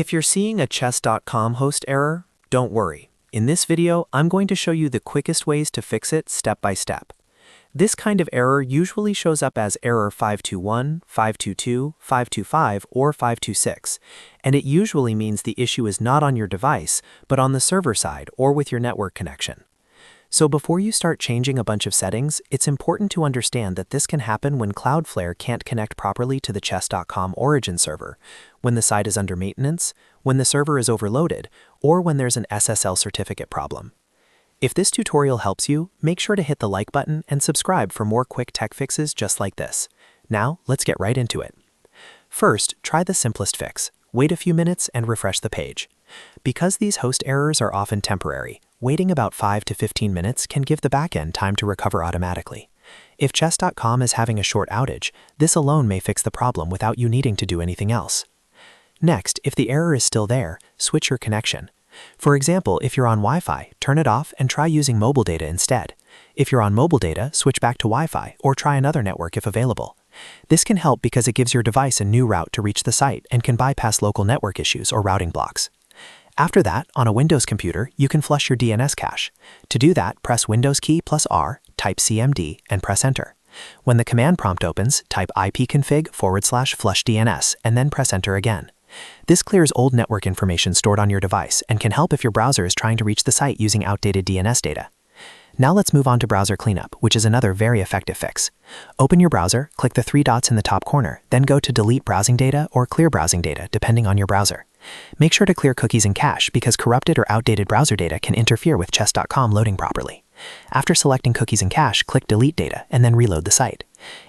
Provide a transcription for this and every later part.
If you're seeing a chess.com host error, don't worry. In this video, I'm going to show you the quickest ways to fix it step by step. This kind of error usually shows up as error 521, 522, 525, or 526, and it usually means the issue is not on your device, but on the server side or with your network connection. So before you start changing a bunch of settings, it's important to understand that this can happen when Cloudflare can't connect properly to the chess.com origin server, when the site is under maintenance, when the server is overloaded, or when there's an SSL certificate problem. If this tutorial helps you, make sure to hit the like button and subscribe for more quick tech fixes just like this. Now, let's get right into it. First, try the simplest fix. Wait a few minutes and refresh the page. Because these host errors are often temporary, waiting about 5 to 15 minutes can give the backend time to recover automatically. If chess.com is having a short outage, this alone may fix the problem without you needing to do anything else. Next, if the error is still there, switch your connection. For example, if you're on Wi-Fi, turn it off and try using mobile data instead. If you're on mobile data, switch back to Wi-Fi or try another network if available. This can help because it gives your device a new route to reach the site and can bypass local network issues or routing blocks. After that, on a Windows computer, you can flush your DNS cache. To do that, press Windows key plus R, type CMD, and press Enter. When the command prompt opens, type ipconfig/flush DNS and then press Enter again. This clears old network information stored on your device and can help if your browser is trying to reach the site using outdated DNS data. Now let's move on to browser cleanup, which is another very effective fix. Open your browser, click the three dots in the top corner, then go to Delete Browsing Data or Clear Browsing Data, depending on your browser. Make sure to clear cookies and cache because corrupted or outdated browser data can interfere with chess.com loading properly. After selecting cookies and cache, click Delete Data and then reload the site.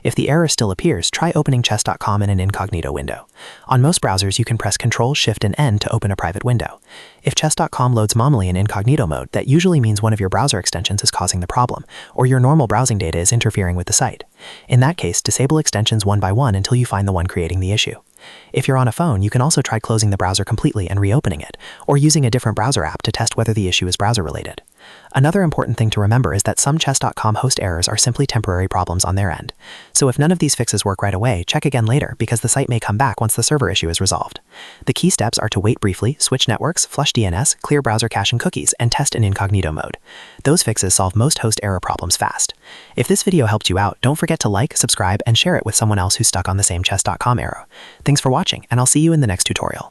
If the error still appears, try opening chess.com in an incognito window. On most browsers, you can press Ctrl, Shift, and N to open a private window. If chess.com loads manually in incognito mode, that usually means one of your browser extensions is causing the problem, or your normal browsing data is interfering with the site. In that case, disable extensions one by one until you find the one creating the issue. If you're on a phone, you can also try closing the browser completely and reopening it, or using a different browser app to test whether the issue is browser-related. Another important thing to remember is that some chess.com host errors are simply temporary problems on their end. So if none of these fixes work right away, check again later because the site may come back once the server issue is resolved. The key steps are to wait briefly, switch networks, flush DNS, clear browser cache and cookies, and test in incognito mode. Those fixes solve most host error problems fast. If this video helped you out, don't forget to like, subscribe, and share it with someone else who's stuck on the same chess.com error. Thanks for watching, and I'll see you in the next tutorial.